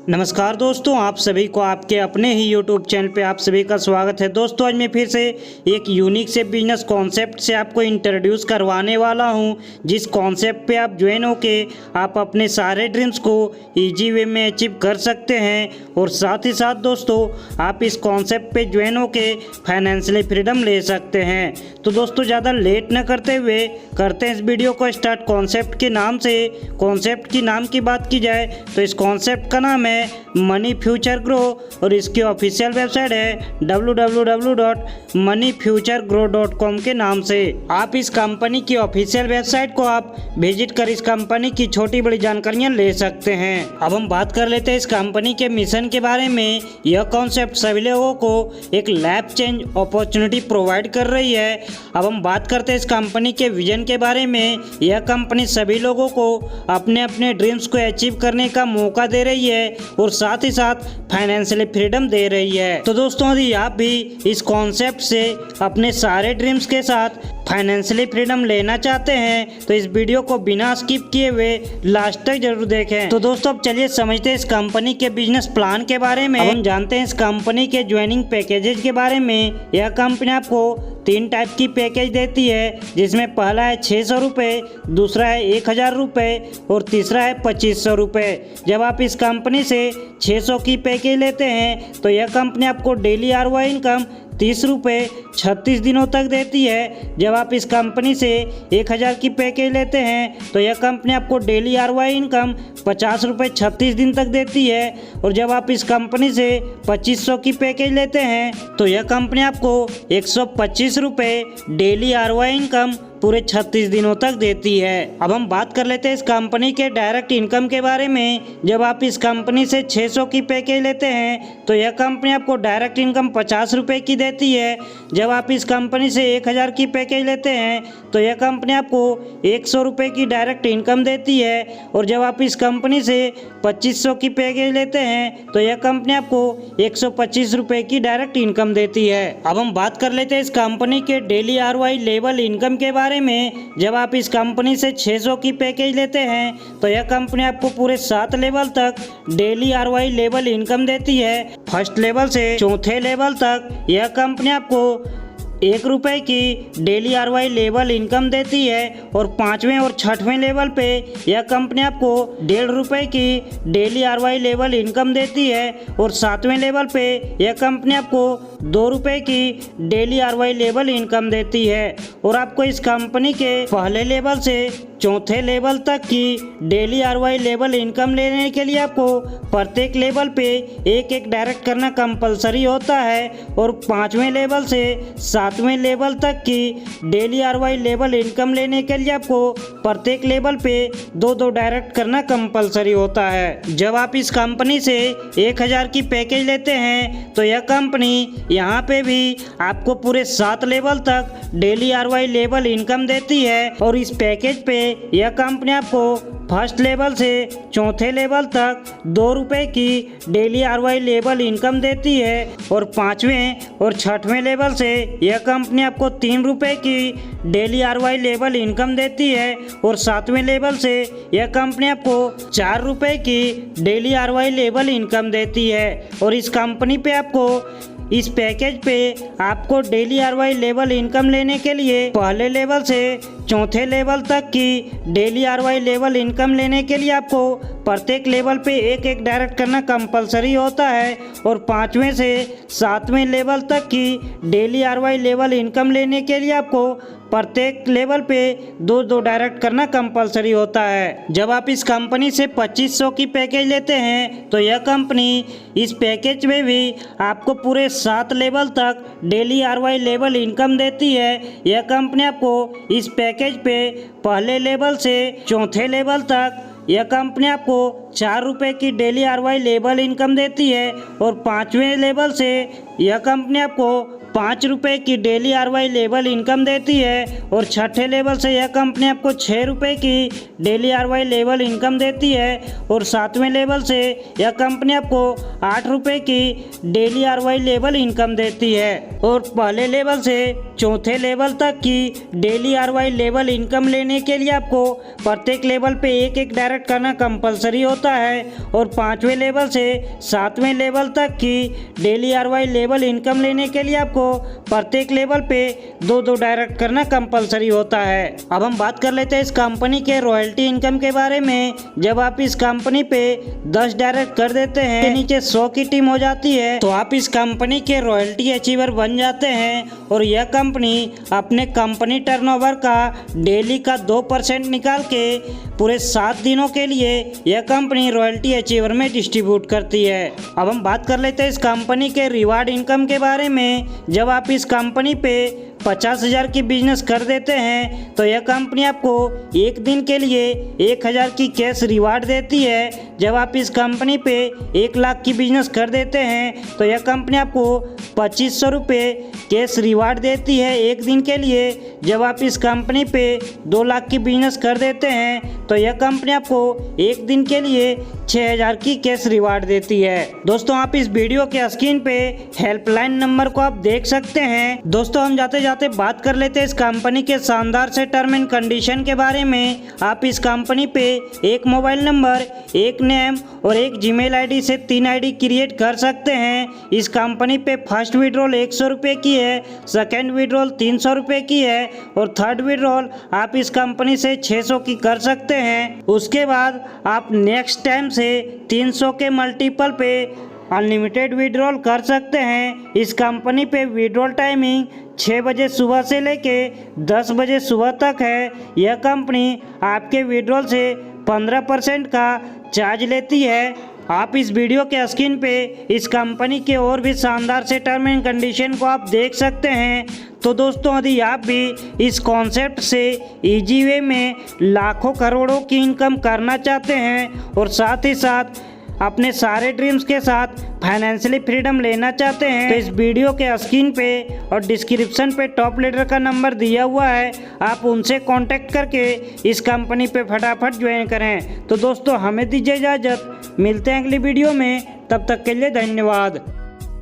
नमस्कार दोस्तों, आप सभी को आपके अपने ही YouTube चैनल पे आप सभी का स्वागत है। दोस्तों आज मैं फिर से एक यूनिक से बिजनेस कॉन्सेप्ट से आपको इंट्रोड्यूस करवाने वाला हूं, जिस कॉन्सेप्ट पे आप ज्वाइन होके आप अपने सारे ड्रीम्स को इजी वे में अचीव कर सकते हैं। और साथ ही साथ दोस्तों आप इस कॉन्सेप्ट पे ज्वाइन होके फाइनेंशियली फ्रीडम ले सकते हैं। तो दोस्तों ज़्यादा लेट न करते हुए करते हैं इस वीडियो को स्टार्ट। कॉन्सेप्ट के नाम से कॉन्सेप्ट की नाम की बात की जाए तो इस कॉन्सेप्ट का नाम है मनी फ्यूचर ग्रो और इसकी ऑफिशियल वेबसाइट है www.moneyfuturegrow.com के नाम से। आप इस कंपनी की ऑफिशियल वेबसाइट को आप विजिट कर इस कंपनी की छोटी बड़ी जानकारियां ले सकते हैं। अब हम बात कर लेते हैं इस कंपनी के मिशन के बारे में। यह कॉन्सेप्ट सभी लोगों को एक लाइफ चेंज अपॉर्चुनिटी प्रोवाइड कर रही है। अब हम बात करते हैं इस कंपनी के विजन के बारे में। यह कंपनी सभी लोगों को अपने अपने ड्रीम्स को अचीव करने का मौका दे रही है और साथ ही साथ फाइनेंशियली फ्रीडम दे रही है। तो दोस्तों यदि आप भी इस कॉन्सेप्ट से अपने सारे ड्रीम्स के साथ फाइनेंशियली फ्रीडम लेना चाहते हैं तो इस वीडियो को बिना स्किप किए हुए लास्ट तक जरूर देखें। तो दोस्तों अब चलिए समझते हैं इस कंपनी के बिजनेस प्लान के बारे में। हम जानते हैं इस कंपनी के ज्वाइनिंग पैकेजेज के बारे में। यह कंपनी आपको 3 टाइप की पैकेज देती है, जिसमें पहला है 600 रुपये, दूसरा है 1000 रुपये और तीसरा है 2500 रुपये। जब आप इस कंपनी से 600 की पैकेज लेते हैं तो यह कंपनी आपको डेली ROI इनकम 30 रुपये 36 दिनों तक देती है। जब आप इस कंपनी से 1000 की पैकेज लेते हैं तो यह कंपनी आपको डेली ROI इनकम 50 रुपये 36 दिन तक देती है। और जब आप इस कंपनी से 2500 की पैकेज लेते हैं तो यह कंपनी आपको 125 रुपये डेली ROI इनकम पूरे 36 दिनों तक देती है। अब हम बात कर लेते हैं इस कंपनी के डायरेक्ट इनकम के बारे में। जब आप इस कंपनी से 600 की पैकेज लेते हैं तो यह कंपनी आपको डायरेक्ट इनकम 50 रुपये की देती है। जब आप इस कंपनी से 1000 की पैकेज लेते हैं तो यह कंपनी आपको 100 रुपये की डायरेक्ट इनकम देती है। और जब आप इस कंपनी से 2500 की पैकेज लेते हैं तो यह कंपनी आपको 125 रुपये की डायरेक्ट इनकम देती है। अब हम बात कर लेते हैं इस कंपनी के डेली ROI लेवल इनकम के बारे में। जब आप इस कंपनी से 600 की पैकेज लेते हैं तो यह कंपनी आपको पूरे 7 लेवल तक डेली ROI लेवल इनकम देती है। फर्स्ट लेवल से चौथे लेवल तक यह कंपनी आपको 1 रुपये की डेली ROI लेवल इनकम देती है। और 5वें और 6वें लेवल पे यह कंपनी आपको 1.5 रुपये की डेली ROI लेवल इनकम देती है। और 7वें लेवल पे यह कंपनी आपको 2 रुपये की डेली ROI लेवल इनकम देती है। और आपको इस कंपनी के पहले लेवल से चौथे लेवल तक की डेली ROI लेवल इनकम लेने के लिए आपको प्रत्येक लेवल पे एक डायरेक्ट करना कंपलसरी होता है। और 5वें लेवल से 7वें लेवल तक की डेली ROI लेवल इनकम लेने के लिए आपको प्रत्येक लेवल पे 2 डायरेक्ट करना कंपलसरी होता है। जब आप इस कंपनी से 1000 की पैकेज लेते हैं तो यह कंपनी यहाँ पे भी आपको पूरे 7 लेवल तक डेली ROI लेवल इनकम देती है। और इस पैकेज पे यह कंपनी आपको फर्स्ट लेवल से चौथे लेवल तक 2 रुपये की डेली ROI लेवल इनकम देती है। और 5वें और 6वें लेवल से यह कंपनी आपको 3 रुपये की डेली ROI लेवल इनकम देती है। और 7वें लेवल से यह कंपनी आपको 4 रुपये की डेली ROI लेवल इनकम देती है। और इस कंपनी पे आपको इस पैकेज पे आपको डेली ROI लेवल इनकम लेने के लिए पहले लेवल से चौथे लेवल तक की डेली ROI लेवल इनकम लेने के लिए आपको प्रत्येक लेवल पे एक डायरेक्ट करना कंपलसरी होता है। और 5वें से 7वें लेवल तक की डेली ROI लेवल इनकम लेने के लिए आपको प्रत्येक लेवल पे 2 डायरेक्ट करना कंपलसरी होता है। जब आप इस कंपनी से 2500 की पैकेज लेते हैं तो यह कंपनी इस पैकेज में भी आपको पूरे 7 लेवल तक डेली ROI लेवल इनकम देती है। यह कंपनी आपको इस पैकेज पे पहले लेवल से चौथे लेवल तक यह कंपनी आपको 4 रुपये की डेली ROI लेवल इनकम देती है। और 5वें लेवल से यह कंपनी आपको 5 रुपये की डेली ROI लेवल इनकम देती है और छठे लेवल से यह कंपनी आपको 6 रुपये की डेली ROI लेवल इनकम देती है और 7वें लेवल से यह कंपनी आपको 8 रुपये की डेली ROI लेवल इनकम देती है और पहले लेवल से चौथे लेवल तक की डेली ROI लेवल इनकम लेने के लिए आपको प्रत्येक लेवल पे एक एक डायरेक्ट करना कंपलसरी होता है और 5वें लेवल से 7वें लेवल तक की डेली ROI लेवल इनकम लेने के लिए आपको प्रत्येक लेवल पे 2-2 डायरेक्ट करना कंपलसरी होता है। अब हम बात कर लेते हैं इस कंपनी के रॉयल्टी इनकम के बारे में। जब आप इस कंपनी पे 10 डायरेक्ट कर देते हैं के नीचे 100 की टीम हो जाती है तो आप इस कंपनी के रॉयल्टी अचीवर बन जाते हैं और यह कंपनी अपने कंपनी टर्नओवर का डेली का 2% निकाल के पूरे 7 दिनों के लिए यह कंपनी रॉयल्टी अचीवर में डिस्ट्रीब्यूट करती है। अब हम बात कर लेते हैं इस कंपनी के रिवार्ड इनकम के बारे में। जब आप इस कंपनी पे 50,000 की बिजनेस कर देते हैं तो यह कंपनी आपको एक दिन के लिए 1,000 की कैश रिवार्ड देती है। जब आप इस कंपनी पे 1 लाख की बिजनेस कर देते हैं तो यह कंपनी आपको 2,500 रुपये कैश रिवार्ड देती है एक दिन के लिए। जब आप इस कंपनी पे 2 लाख की बिजनेस कर देते हैं तो यह कंपनी आपको एक दिन के लिए 6,000 की कैश रिवार्ड देती है। दोस्तों आप इस वीडियो के स्क्रीन पे हेल्पलाइन नंबर को आप देख सकते हैं। दोस्तों हम जाते जाते बात कर लेते हैं इस कंपनी के शानदार से टर्म एंड कंडीशन के बारे में। आप इस कंपनी पे एक मोबाइल नंबर, एक नेम और एक जीमेल आईडी से 3 आईडी क्रिएट कर सकते हैं। इस कंपनी पे फर्स्ट विड्रॉल 100 रुपये की है, सेकेंड विड्रॉल 300 रुपये की है और थर्ड विड्रॉल आप इस कंपनी से 600 की कर सकते हैं। उसके बाद आप नेक्स्ट टाइम से 300 के मल्टीपल पे अनलिमिटेड विड्रॉल कर सकते हैं। इस कंपनी पे विड्रॉल टाइमिंग 6 बजे सुबह से लेके 10 बजे सुबह तक है। यह कंपनी आपके विड्रॉल से 15% का चार्ज लेती है। आप इस वीडियो के स्क्रीन पे इस कंपनी के और भी शानदार से टर्म एंड कंडीशन को आप देख सकते हैं। तो दोस्तों यदि आप भी इस कॉन्सेप्ट से इजी वे में लाखों करोड़ों की इनकम करना चाहते हैं और साथ ही साथ अपने सारे ड्रीम्स के साथ फाइनेंशियली फ्रीडम लेना चाहते हैं तो इस वीडियो के स्क्रीन पे और डिस्क्रिप्शन पे टॉप लीडर का नंबर दिया हुआ है, आप उनसे कांटेक्ट करके इस कंपनी पे फटाफट ज्वाइन करें। तो दोस्तों हमें दीजिए इजाज़त, मिलते हैं अगली वीडियो में, तब तक के लिए धन्यवाद।